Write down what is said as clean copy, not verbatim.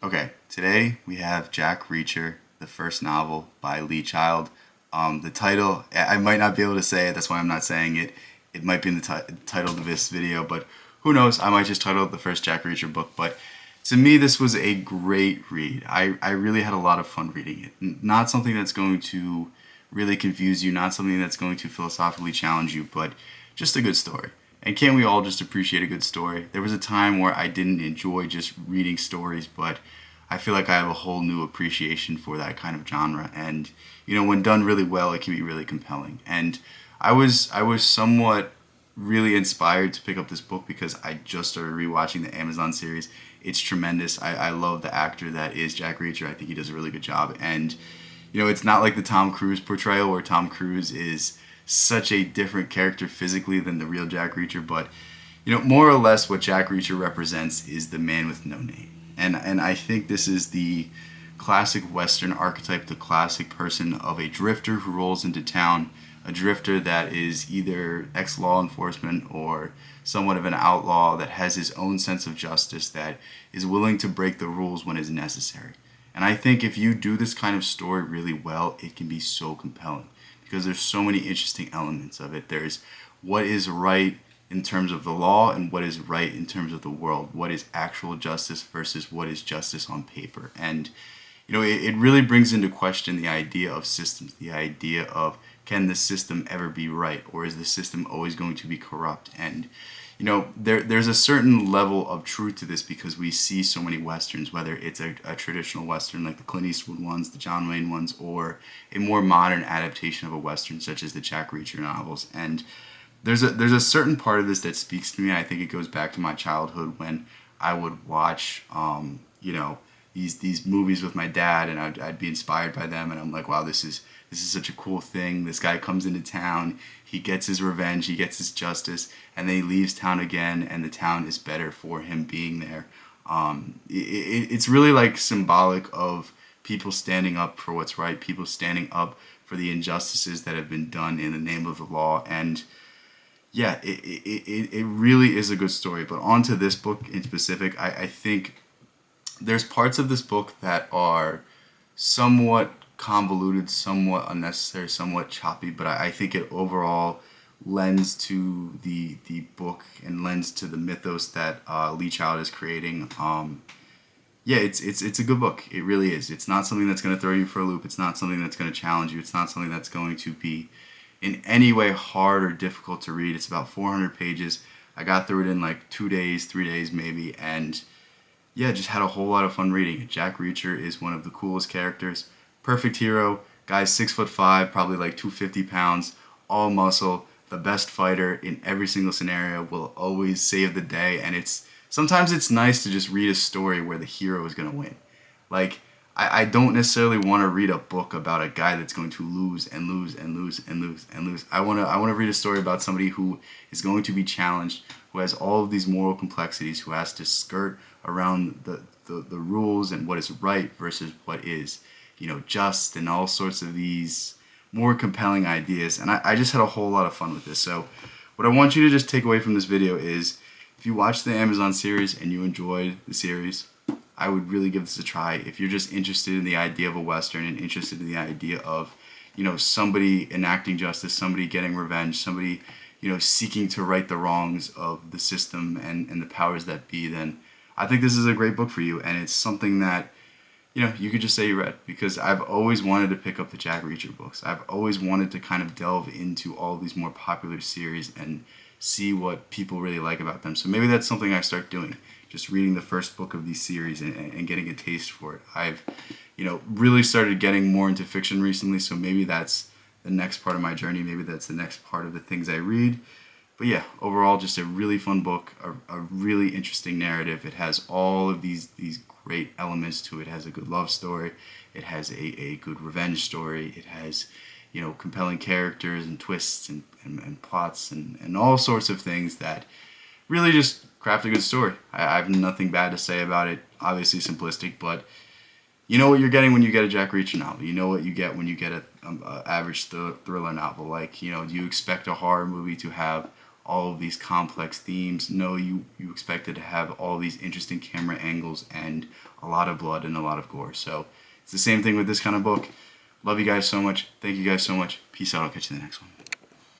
Okay, today we have Jack Reacher, the first novel by Lee Child. The title, I might not be able to say it, that's why I'm not saying it. It might be in the title of this video, but who knows? I might just title it the first Jack Reacher book. But to me, this was a great read. I really had a lot of fun reading it. Not something that's going to really confuse you, not something that's going to philosophically challenge you, but just a good story. And can't we all just appreciate a good story? There was a time where I didn't enjoy just reading stories, but I feel like I have a whole new appreciation for that kind of genre. And when done really well, it can be really compelling. And I was somewhat really inspired to pick up this book because I just started rewatching the Amazon series. It's tremendous. I love the actor that is Jack Reacher. I think he does a really good job. And it's not like the Tom Cruise portrayal where Tom Cruise is such a different character physically than the real Jack Reacher, but more or less what Jack Reacher represents is the man with no name. And I think this is the classic Western archetype, the classic person of a drifter who rolls into town, a drifter that is either ex-law enforcement or somewhat of an outlaw that has his own sense of justice, that is willing to break the rules when is necessary. And I think if you do this kind of story really well, it can be so compelling because there's so many interesting elements of it. There's what is right in terms of the law and what is right in terms of the world. What is actual justice versus what is justice on paper. And it really brings into question the idea of systems, the idea of can the system ever be right, or is the system always going to be corrupt? And there's a certain level of truth to this because we see so many westerns, whether it's a traditional western like the Clint Eastwood ones, the John Wayne ones, or a more modern adaptation of a western such as the Jack Reacher novels. And there's a certain part of this that speaks to me. I think it goes back to my childhood when I would watch these movies with my dad, and I'd be inspired by them, and I'm like, wow, this is such a cool thing. This guy comes into town, he gets his revenge, he gets his justice, and then he leaves town again, and the town is better for him being there. It's really like symbolic of people standing up for what's right, people standing up for the injustices that have been done in the name of the law. And yeah, it really is a good story. But on to this book in specific, I think there's parts of this book that are somewhat convoluted, somewhat unnecessary, somewhat choppy, but I think it overall lends to the book and lends to the mythos that Lee Child is creating. Yeah, it's a good book. It really is. It's not something that's going to throw you for a loop. It's not something that's going to challenge you. It's not something that's going to be in any way hard or difficult to read. It's about 400 pages. I got through it in like 2 days, 3 days maybe, and yeah, just had a whole lot of fun reading it. Jack Reacher is one of the coolest characters. Perfect hero. Guy's 6'5", probably like 250 pounds, all muscle, the best fighter in every single scenario, will always save the day. And sometimes it's nice to just read a story where the hero is going to win. Like, I don't necessarily want to read a book about a guy that's going to lose and lose and lose and lose and lose. I want to read a story about somebody who is going to be challenged, who has all of these moral complexities, who has to skirt around the rules and what is right versus what is just, and all sorts of these more compelling ideas. And I just had a whole lot of fun with this. So what I want you to just take away from this video is, if you watch the Amazon series and you enjoyed the series, I would really give this a try. If you're just interested in the idea of a Western and interested in the idea of, somebody enacting justice, somebody getting revenge, somebody, seeking to right the wrongs of the system and the powers that be, then I think this is a great book for you. And it's something that, you could just say you read, because I've always wanted to pick up the Jack Reacher books. I've always wanted to kind of delve into all these more popular series and see what people really like about them. So maybe that's something I start doing, just reading the first book of these series and getting a taste for it. I've, really started getting more into fiction recently, so maybe that's the next part of my journey. Maybe that's the next part of the things I read. But yeah, overall, just a really fun book, a really interesting narrative. It has all of these great elements to it. It has a good love story. It has a good revenge story. It has, compelling characters and twists and plots and all sorts of things that really just craft a good story. I have nothing bad to say about it. Obviously simplistic, but you know what you're getting when you get a Jack Reacher novel. You know what you get when you get a average thriller novel. Like, do you expect a horror movie to have all of these complex themes. No, you expected to have all these interesting camera angles and a lot of blood and a lot of gore. So it's the same thing with this kind of book. Love you guys so much. Thank you guys so much. Peace out. I'll catch you in the next one.